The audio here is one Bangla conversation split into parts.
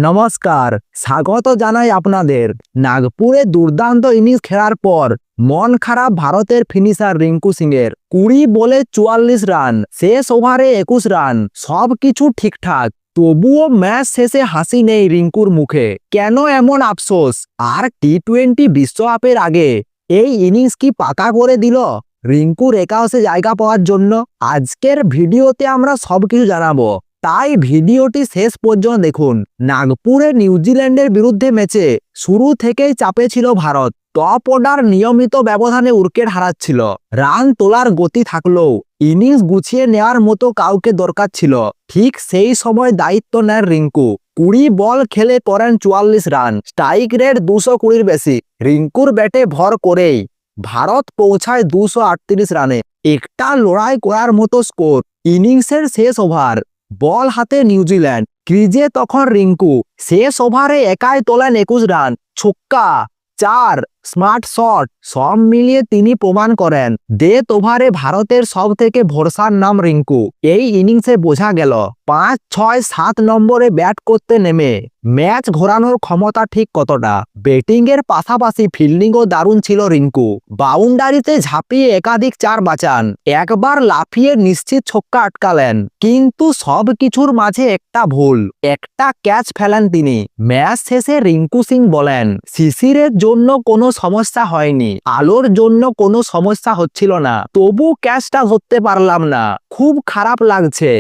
নমস্কার, স্বাগত জানাই আপনাদের। নাগপুরে দুর্দান্ত ইনিংস খেলার পর মন খারাপ ভারতের ফিনিশার রিঙ্কু সিংয়ের। 20 বলে 44 রান, শেষ ওভারে 21 রান, সবকিছু ঠিকঠাক। তবুও ম্যাচ শেষে হাসি নেই রিঙ্কুর মুখে। কেন এমন আফসোস? আর টি-20 বিশ্বকাপের আগে এই ইনিংস কি পাকা করে দিল রিঙ্কুর একাদশে জায়গা পাওয়ার জন্য? আজকের ভিডিওতে আমরা সবকিছু জানাবো, তাই ভিডিওটি শেষ পর্যন্ত দেখুন। নাগপুরে নিউজিল্যান্ডের বিরুদ্ধে ম্যাচে শুরু থেকেই চাপে ছিল ভারত। টপ অর্ডার নিয়মিত ব্যবধানে উইকেট হারাচ্ছিল। রান তোলার গতি থাকলেও ইনিংস গুছিয়ে নেওয়ার মতো কাউকে দরকার ছিল। ঠিক সেই সময় দায়িত্ব নেন রিঙ্কু। 20 বল খেলে করেন 44 রান, স্ট্রাইক রেট 220-র বেশি। রিঙ্কুর ব্যাটে ভর করেই ভারত পৌঁছায় 238 রানে। একটা লড়াই করার মতো স্কোর। ইনিংসের শেষ ওভার, বল হাতে নিউজিল্যান্ড, ক্রিজে তখন রিঙ্কু। শেষ ওভারে একাই তোলেন 21 রান, ছক্কা, 4 স্মার্ট শট, সব মিলিয়ে তিনি প্রমাণ করেন ডেথ ওভারে ভারতের সব থেকে ভরসার নাম রিঙ্কু। এই ইনিংসে বোঝা গেল 5, 6, 7 নম্বরে ব্যাট করতে নেমে ম্যাচ ঘোরানোর ক্ষমতা ঠিক কতটা। ব্যাটিং এর পাশাপাশি ফিল্ডিংও দারুণ ছিল রিঙ্কু। বাউন্ডারিতে ঝাঁপিয়ে একাধিক 4 বাঁচান, একবার লাফিয়ে নিশ্চিত ছক্কা আটকালেন। কিন্তু সব কিছুর মাঝে একটা ভুল, একটা ক্যাচ ফেলেন তিনি। ম্যাচ শেষে রিঙ্কু সিং বলেন, শিশিরের জন্য কোনো সমস্যা হয়নি, আলোর জন্য কোনো সমস্যা হচ্ছিল না, তবু ক্যাচটা ধরতে পারলাম না, খুব খারাপ লাগছে,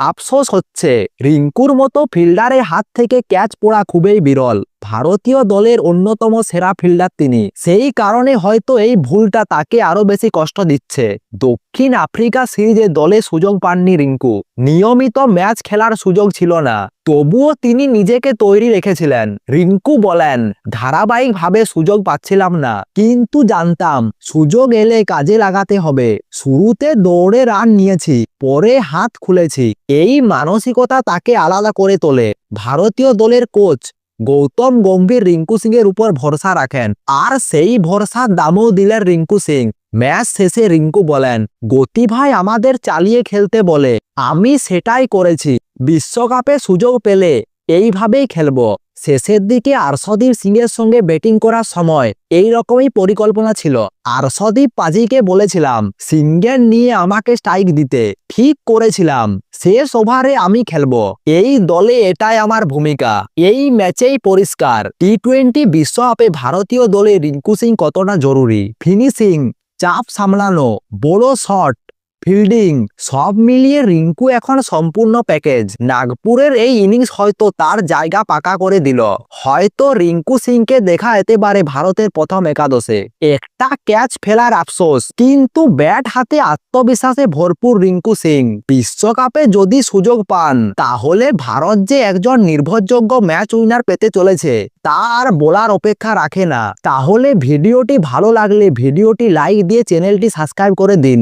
আফসোস হচ্ছে। রিঙ্কুর মতো ফিল্ডারের হাত থেকে ক্যাচ পড়া খুবই বিরল। ভারতীয় দলের অন্যতম সেরা ফিল্ডার তিনি, সেই কারণে হয়তো এই ভুলটা তাকে আরো বেশি কষ্ট দিচ্ছে। দক্ষিণ আফ্রিকা সিরিজে দলে সুযোগ পাননি রিঙ্কু। নিয়মিত ম্যাচ খেলার সুযোগ ছিল না, তবুও তিনি নিজেকে তৈরি রেখেছিলেন। রিঙ্কু বলেন, ধারাবাহিকভাবে সুযোগ পাচ্ছিলাম না, কিন্তু জানতাম সুযোগ এলে কাজে লাগাতে হবে। শুরুতে দৌড়ে রান নিয়েছি, পরে হাত খুলেছি। এই মানসিকতা তাকে আলাদা করে তোলে। ভারতীয় দলের কোচ গৌতম গম্ভীর রিঙ্কু সিং এর উপর ভরসা রাখেন, আর সেই ভরসার দামও দিলেন রিঙ্কু সিং। ম্যাচ শেষে রিঙ্কু বলেন, গতি ভাই আমাদের চালিয়ে খেলতে বলে, আমি সেটাই করেছি। বিশ্বকাপে সুযোগ পেলে এইভাবেই খেলবো। শেষের দিকে আর্শদীপ সিং এর সঙ্গে ব্যাটিং করার সময় এই রকমই পরিকল্পনা ছিল। আর্শদীপ পাজিকে বলেছিলাম সিঙ্গেল নিয়ে আমাকে স্ট্রাইক দিতে, ঠিক করেছিলাম। শেষ ওভারে আমি খেলবো, এই দলে এটাই আমার ভূমিকা। এই ম্যাচেই পরিষ্কার টি-20 বিশ্বকাপে ভারতীয় দলে রিঙ্কু সিং কতটা জরুরি। ফিনিশিং, চাপ সামলানো, বড় শট, ফিল্ডিং, সব মিলিয়ে রিঙ্কু এখন সম্পূর্ণ প্যাকেজ। নাগপুরের এই ইনিংস হয়তো তার জায়গা পাকা করে দিল। হয়তো রিঙ্কু সিংকে দেখা যেতে পারে ভারতের প্রথম একাদশে। একটা ক্যাচ ফেলার আফসোস, কিন্তু ব্যাট হাতে আত্মবিশ্বাসে ভরপুর রিঙ্কু সিং। বিশ্বকাপে যদি সুযোগ পান, তাহলে ভারত যে একজন নির্ভরযোগ্য ম্যাচ উইনার পেতে চলেছে তা আর বলার অপেক্ষা রাখে না। তাহলে ভিডিওটি ভালো লাগলে ভিডিওটি লাইক দিয়ে চ্যানেলটি সাবস্ক্রাইব করে দিন।